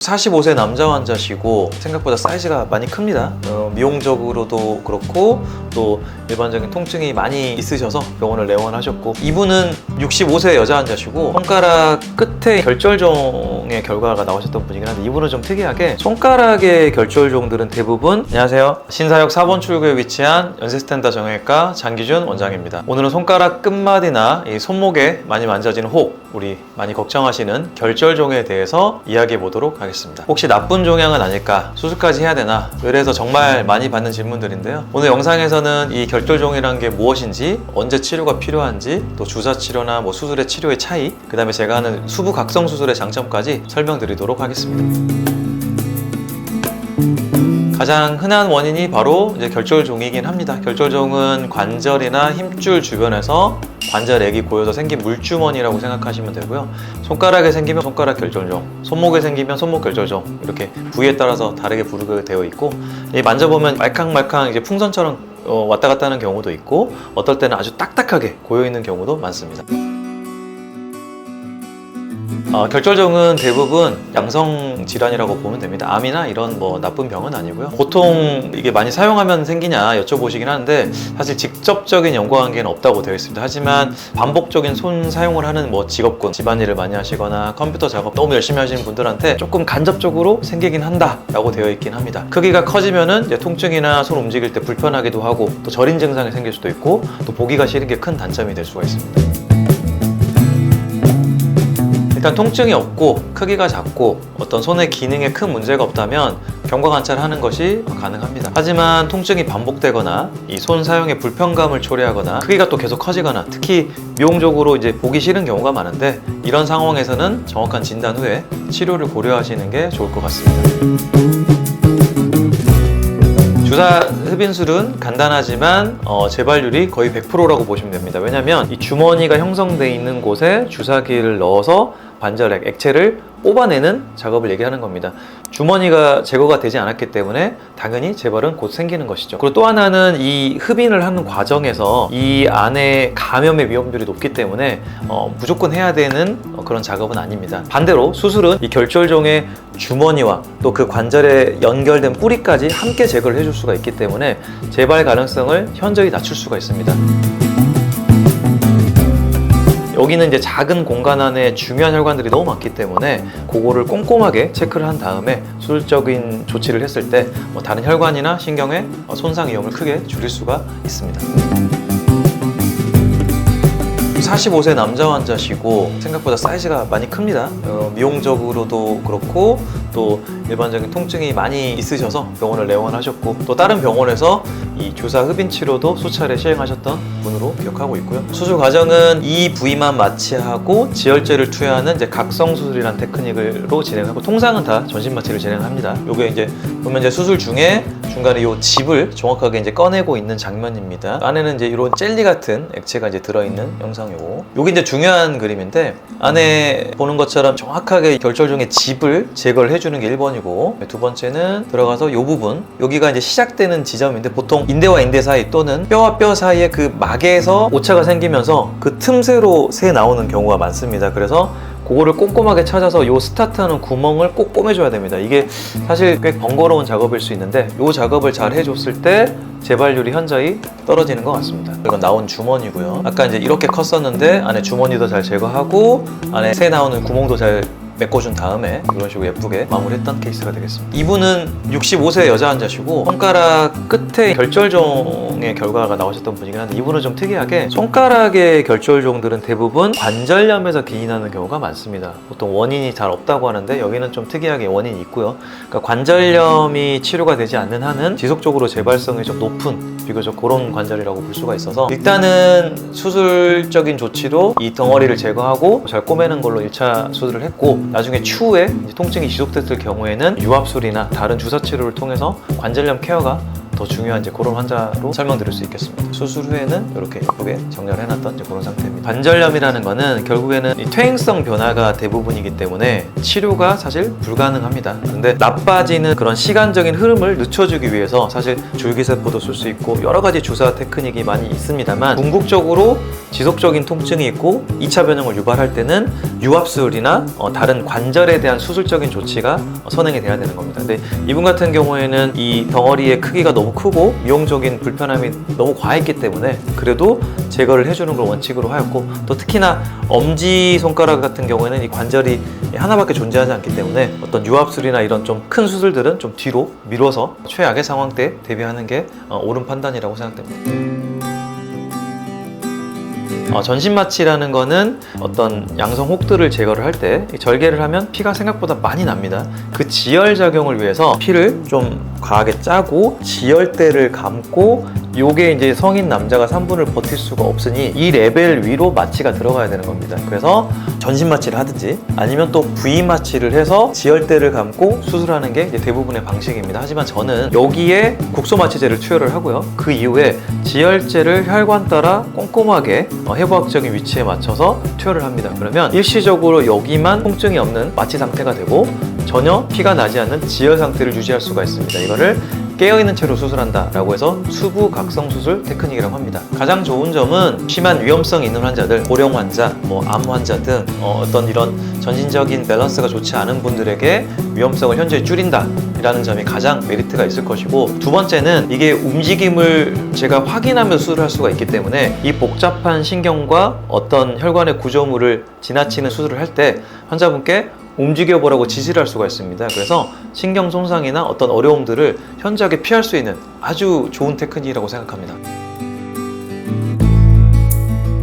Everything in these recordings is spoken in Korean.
45세 남자 환자시고 생각보다 사이즈가 많이 큽니다. 미용적으로도 그렇고 또 일반적인 통증이 많이 있으셔서 병원을 내원하셨고, 이분은 65세 여자 환자시고 손가락 끝에 결절종의 결과가 나오셨던 분이긴 한데, 이분은 좀 특이하게 손가락의 결절종들은 대부분, 안녕하세요, 신사역 4번 출구에 위치한 연세스탠다 정형외과 장기준 원장입니다. 오늘은 손가락 끝마디나 이 손목에 많이 만져지는 혹, 우리 많이 걱정하시는 결절종에 대해서 이야기해 보도록 하겠습니다. 혹시 나쁜 종양은 아닐까? 수술까지 해야 되나? 그래서 정말 많이 받는 질문들인데요. 오늘 영상에서는 이 결절종이란 게 무엇인지, 언제 치료가 필요한지, 또 주사 치료나 수술의 치료의 차이, 그 다음에 제가 하는 수부 각성 수술의 장점까지 설명드리도록 하겠습니다. 가장 흔한 원인이 바로 이제 결절종이긴 합니다. 결절종은 관절이나 힘줄 주변에서 관절액이 고여서 생긴 물주머니라고 생각하시면 되고요. 손가락에 생기면 손가락 결절종, 손목에 생기면 손목 결절종, 이렇게 부위에 따라서 다르게 부르게 되어 있고, 만져보면 말캉말캉 이제 풍선처럼 왔다 갔다 하는 경우도 있고, 어떨 때는 아주 딱딱하게 고여 있는 경우도 많습니다. 결절종은 대부분 양성 질환이라고 보면 됩니다. 암이나 이런 나쁜 병은 아니고요. 보통 이게 많이 사용하면 생기냐 여쭤보시긴 하는데, 사실 직접적인 연관관계는 없다고 되어 있습니다. 하지만 반복적인 손 사용을 하는 직업군, 집안일을 많이 하시거나 컴퓨터 작업 너무 열심히 하시는 분들한테 조금 간접적으로 생기긴 한다라고 되어 있긴 합니다. 크기가 커지면은 이제 통증이나 손 움직일 때 불편하기도 하고, 또 저린 증상이 생길 수도 있고, 또 보기가 싫은 게 큰 단점이 될 수가 있습니다. 일단 통증이 없고 크기가 작고 어떤 손의 기능에 큰 문제가 없다면 경과 관찰하는 것이 가능합니다. 하지만 통증이 반복되거나 이 손 사용에 불편감을 초래하거나 크기가 또 계속 커지거나, 특히 미용적으로 이제 보기 싫은 경우가 많은데, 이런 상황에서는 정확한 진단 후에 치료를 고려하시는 게 좋을 것 같습니다. 주사 흡인술은 간단하지만 재발률이 거의 100%라고 보시면 됩니다. 왜냐하면 이 주머니가 형성되어 있는 곳에 주사기를 넣어서 관절액, 액체를 뽑아내는 작업을 얘기하는 겁니다. 주머니가 제거가 되지 않았기 때문에 당연히 재발은 곧 생기는 것이죠. 그리고 또 하나는 이 흡인을 하는 과정에서 이 안에 감염의 위험률이 높기 때문에 무조건 해야 되는 그런 작업은 아닙니다. 반대로 수술은 이 결절종의 주머니와 또 그 관절에 연결된 뿌리까지 함께 제거를 해줄 수가 있기 때문에 재발 가능성을 현저히 낮출 수가 있습니다. 여기는 이제 작은 공간 안에 중요한 혈관들이 너무 많기 때문에 그거를 꼼꼼하게 체크를 한 다음에 수술적인 조치를 했을 때 다른 혈관이나 신경의 손상 위험을 크게 줄일 수가 있습니다. 45세 남자 환자시고 생각보다 사이즈가 많이 큽니다. 미용적으로도 그렇고 또 일반적인 통증이 많이 있으셔서 병원을 내원하셨고, 또 다른 병원에서 이 주사 흡인 치료도 수차례 시행하셨던 분으로 기억하고 있고요. 수술 과정은 이 부위만 마취하고 지혈제를 투여하는 이제 각성 수술이라는 테크닉으로 진행하고, 통상은 다 전신 마취를 진행합니다. 요게 이제 보면 이제 수술 중에 중간에 요 즙을 정확하게 이제 꺼내고 있는 장면입니다. 안에는 이제 이런 젤리 같은 액체가 이제 들어있는 영상이고, 요게 이제 중요한 그림인데, 안에 보는 것처럼 정확하게 결절종의 즙을 제거를 해주는 게 1번이고, 두 번째는 들어가서 요 부분, 여기가 이제 시작되는 지점인데, 보통 인대와 인대 사이 또는 뼈와 뼈 사이에 그 막에서 오차가 생기면서 그 틈새로 새 나오는 경우가 많습니다. 그래서 그거를 꼼꼼하게 찾아서 요 스타트하는 구멍을 꼭 꿰매줘야 됩니다. 이게 사실 꽤 번거로운 작업일 수 있는데, 요 작업을 잘 해줬을 때 재발률이 현저히 떨어지는 것 같습니다. 이건 나온 주머니고요. 아까 이제 이렇게 컸었는데 안에 주머니도 잘 제거하고 안에 새 나오는 구멍도 잘 메꿔준 다음에 이런 식으로 예쁘게 마무리했던 케이스가 되겠습니다. 이분은 65세 여자 환자시고 손가락 끝에 결절종의 결과가 나오셨던 분이긴 한데, 이분은 좀 특이하게 손가락의 결절종들은 대부분 관절염에서 기인하는 경우가 많습니다. 보통 원인이 잘 없다고 하는데, 여기는 좀 특이하게 원인이 있고요. 그러니까 관절염이 치료가 되지 않는 한은 지속적으로 재발성이 좀 높은 비교적 그런 관절이라고 볼 수가 있어서, 일단은 수술적인 조치로 이 덩어리를 제거하고 잘 꼬매는 걸로 1차 수술을 했고, 나중에 추후에 통증이 지속됐을 경우에는 유압술이나 다른 주사 치료를 통해서 관절염 케어가 더 중요한 이제 그런 환자로 설명드릴 수 있겠습니다. 수술 후에는 이렇게 예쁘게 정렬해 놨던 이제 그런 상태입니다. 관절염이라는 거는 결국에는 이 퇴행성 변화가 대부분이기 때문에 치료가 사실 불가능합니다. 근데 나빠지는 그런 시간적인 흐름을 늦춰주기 위해서 사실 줄기세포도 쓸 수 있고 여러 가지 주사 테크닉이 많이 있습니다만, 궁극적으로 지속적인 통증이 있고 2차 변형을 유발할 때는 유압술이나 다른 관절에 대한 수술적인 조치가 선행이 돼야 되는 겁니다. 근데 이분 같은 경우에는 이 덩어리의 크기가 너무 크고 미용적인 불편함이 너무 과했기 때문에 그래도 제거를 해주는 걸 원칙으로 하였고, 또 특히나 엄지손가락 같은 경우에는 이 관절이 하나밖에 존재하지 않기 때문에 어떤 유압술이나 이런 좀 큰 수술들은 좀 뒤로 미뤄서 최악의 상황 때 대비하는 게 옳은 판단이라고 생각됩니다. 전신마취라는 거는 어떤 양성 혹들을 제거를 할 때 절개를 하면 피가 생각보다 많이 납니다. 그 지혈 작용을 위해서 피를 좀 과하게 짜고 지혈대를 감고, 요게 이제 성인 남자가 3분을 버틸 수가 없으니 이 레벨 위로 마취가 들어가야 되는 겁니다. 그래서 전신 마취를 하든지 아니면 또 부위 마취를 해서 지혈대를 감고 수술하는 게 이제 대부분의 방식입니다. 하지만 저는 여기에 국소 마취제를 투여를 하고요. 그 이후에 지혈제를 혈관 따라 꼼꼼하게 해부학적인 위치에 맞춰서 투여를 합니다. 그러면 일시적으로 여기만 통증이 없는 마취 상태가 되고 전혀 피가 나지 않는 지혈 상태를 유지할 수가 있습니다. 이거를 깨어있는 채로 수술한다라고 해서 수부각성 수술 테크닉이라고 합니다. 가장 좋은 점은 심한 위험성 있는 환자들, 고령 환자, 암 환자 등 어떤 이런 전신적인 밸런스가 좋지 않은 분들에게 위험성을 현저히 줄인다라는 점이 가장 메리트가 있을 것이고, 두 번째는 이게 움직임을 제가 확인하면서 수술할 수가 있기 때문에 이 복잡한 신경과 어떤 혈관의 구조물을 지나치는 수술을 할 때 환자분께 움직여보라고 지시를 할 수가 있습니다. 그래서 신경 손상이나 어떤 어려움들을 현저하게 피할 수 있는 아주 좋은 테크닉이라고 생각합니다.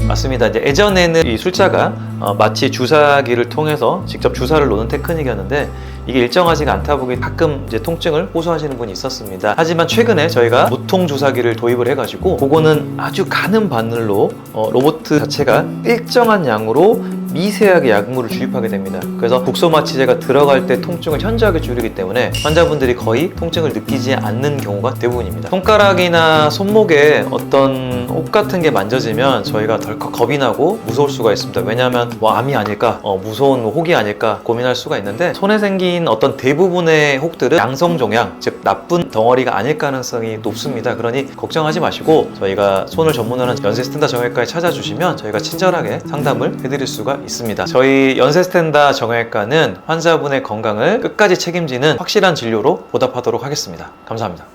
맞습니다. 이제 예전에는 이 술자가 마치 주사기를 통해서 직접 주사를 놓는 테크닉이었는데 이게 일정하지가 않다 보니 가끔 이제 통증을 호소하시는 분이 있었습니다. 하지만 최근에 저희가 무통 주사기를 도입을 해가지고 그거는 아주 가는 바늘로 로봇 자체가 일정한 양으로 미세하게 약물을 주입하게 됩니다. 그래서 국소 마취제가 들어갈 때 통증을 현저하게 줄이기 때문에 환자분들이 거의 통증을 느끼지 않는 경우가 대부분입니다. 손가락이나 손목에 어떤 혹 같은 게 만져지면 저희가 덜컥 겁이 나고 무서울 수가 있습니다. 왜냐하면 암이 아닐까, 무서운 혹이 아닐까 고민할 수가 있는데, 손에 생긴 어떤 대부분의 혹들은 양성종양, 즉 나쁜 덩어리가 아닐 가능성이 높습니다. 그러니 걱정하지 마시고 저희가 손을 전문하는 연세스텐다 정형외과에 찾아주시면 저희가 친절하게 상담을 해드릴 수가 있습니다. 저희 연세스텐다 정형외과는 환자분의 건강을 끝까지 책임지는 확실한 진료로 보답하도록 하겠습니다. 감사합니다.